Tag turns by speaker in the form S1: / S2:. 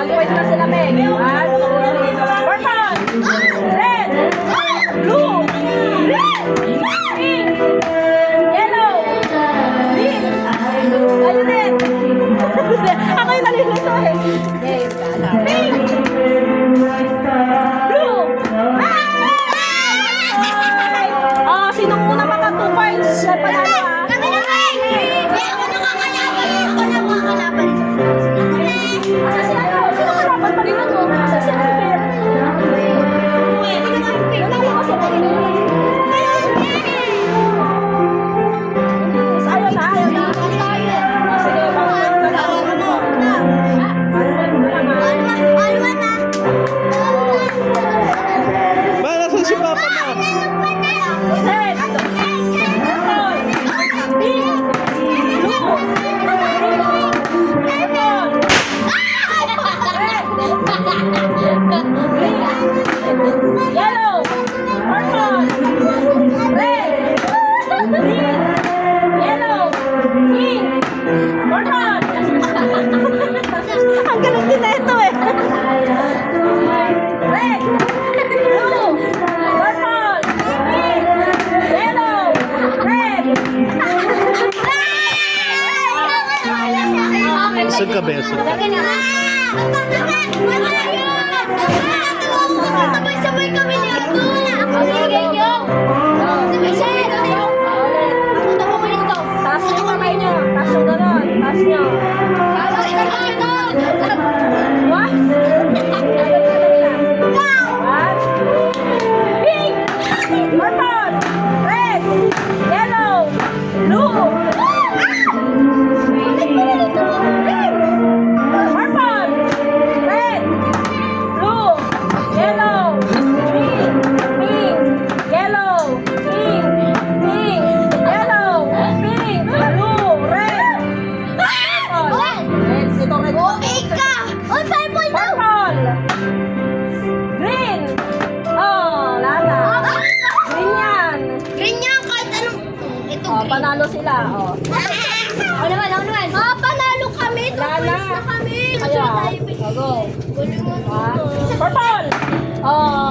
S1: mag-wait na sila, Meg. At, purple, red, blue, red, pink, yellow, green, violet. Ako yung nalilito eh. Pink, blue, oh, sinong una maka 2 points? Siya panalo ah.
S2: Kami na ako nakakalaban. Ako na makakalaban.
S1: Asa si ano? Sino kalaban pa rin ako? Asa si Albert?
S2: Pwede naman pink.
S1: Wala ko kasi pa rin ako. Ayaw na, ayaw na. Oh, sige, bakit?
S3: Ba, nasan si Papa mo?
S1: Red, purple, pink, blue, yellow, purple, red, green, yellow, pink, purple. Ang galing din na ito eh. Red, blue, purple, pink, yellow, red.
S3: Saan ka, Beso?
S2: Sabay-sabay kami ni Ardo. Sige nyo.
S1: Taas yung kamay nyo. Taas yung gano'n. Taas nyo. What? What? Pink! Purple! Red! Yellow! Blue! Pink! Purple! Red! Blue! Yellow! Green! Pink! Yellow! Pink! Pink! Yellow! Pink! Blue! Red! Purple! Red! Ito red.
S2: Okay ka. Oy, purple daw.
S1: Purple! Green! Oh, lala. Green yan.
S2: Green niya kahit anong... Ito
S1: Oh,
S2: green.
S1: panalo sila. Oh.
S2: Ako naman. Panalo kami. 2
S1: Lala.
S2: points na kami.
S1: Kaya,
S2: Tayo.
S1: oh, go.
S2: Kunin mo
S1: Ah,
S2: ito.
S1: Purple! Oh,